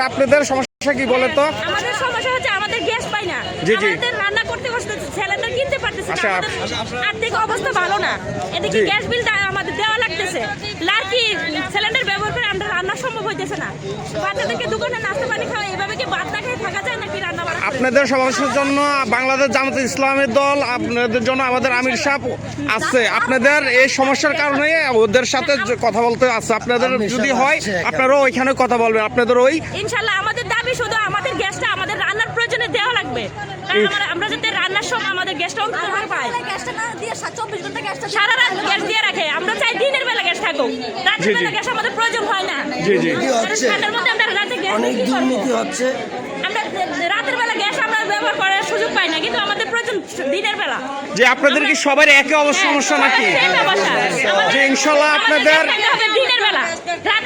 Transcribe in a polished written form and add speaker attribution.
Speaker 1: আপনাদের সমস্যা কি বলে তো?
Speaker 2: আমাদের সমস্যা হচ্ছে আমাদের গ্যাস পাই না।
Speaker 1: জি জি।
Speaker 2: আমাদের রান্না করতে কষ্ট, সিলিন্ডার কিনতে পারতেছে না।
Speaker 1: আচ্ছা।
Speaker 2: আমাদের আর্থিক অবস্থা ভালো না। এদিকে
Speaker 1: জি।
Speaker 2: গ্যাস বিল আমাদের দেওয়া লাগতেছে। লাকি সিলিন্ডার ব্যবহার করে আমরা রান্না সম্ভব হইতেছে না। বাচ্চাদেরকে দোকানে নাস্তা পানি খাওয়া, এভাবে কি ভাত না খেয়ে থাকা যায় নাকি রান্না বান্না করে?
Speaker 1: আপনাদের সমস্যার জন্য বাংলাদেশ জামাত ইসলামের দল, আপনাদের জন্য আমাদের আমির সাহেব আছে। আপনাদের এই সমস্যার কারণে ওদের সাথে কথা বলতে আছে। আপনাদের যদি হয় আপনারাও ওইখানে কথা বলবেন। আপনাদের ওই
Speaker 2: ইনশাআল্লাহ আমাদের দাবি শুধু আমাদের গ্যাসটা আমাদের রান্নার প্রয়োজনে দেওয়া লাগবে। কারণ আমরা যাতে রান্নার সময় আমাদের গ্যাসটা অন্তত পাই।
Speaker 3: গ্যাসটা না দিয়ে 24 ঘন্টা গ্যাসটা
Speaker 2: সারা রাত গ্যাস দিয়ে রাখে। আমরা চাই দিনের বেলা গ্যাস থাকুক, রাতের বেলা গ্যাস আমাদের প্রয়োজন হয় না।
Speaker 1: জি জি।
Speaker 4: হচ্ছে
Speaker 2: ঠান্ডার মধ্যে আমরা রাতে গ্যাস
Speaker 4: অনেক
Speaker 2: কি করব?
Speaker 4: দুর্নীতি হচ্ছে।
Speaker 2: আমরা রাতের বেলা গ্যাস আমরা ব্যবহার করার সুযোগ পাই না, কিন্তু আমাদের প্রয়োজন দিনের বেলা।
Speaker 1: যে আপনাদের কি সবার একই সমস্যা নাকি?
Speaker 2: সেই ব্যবস্থা।
Speaker 1: যে ইনশাল্লাহ আপনাদের
Speaker 2: আমাদের গ্যাস থাকতে হবে দিনের বেলা, রাত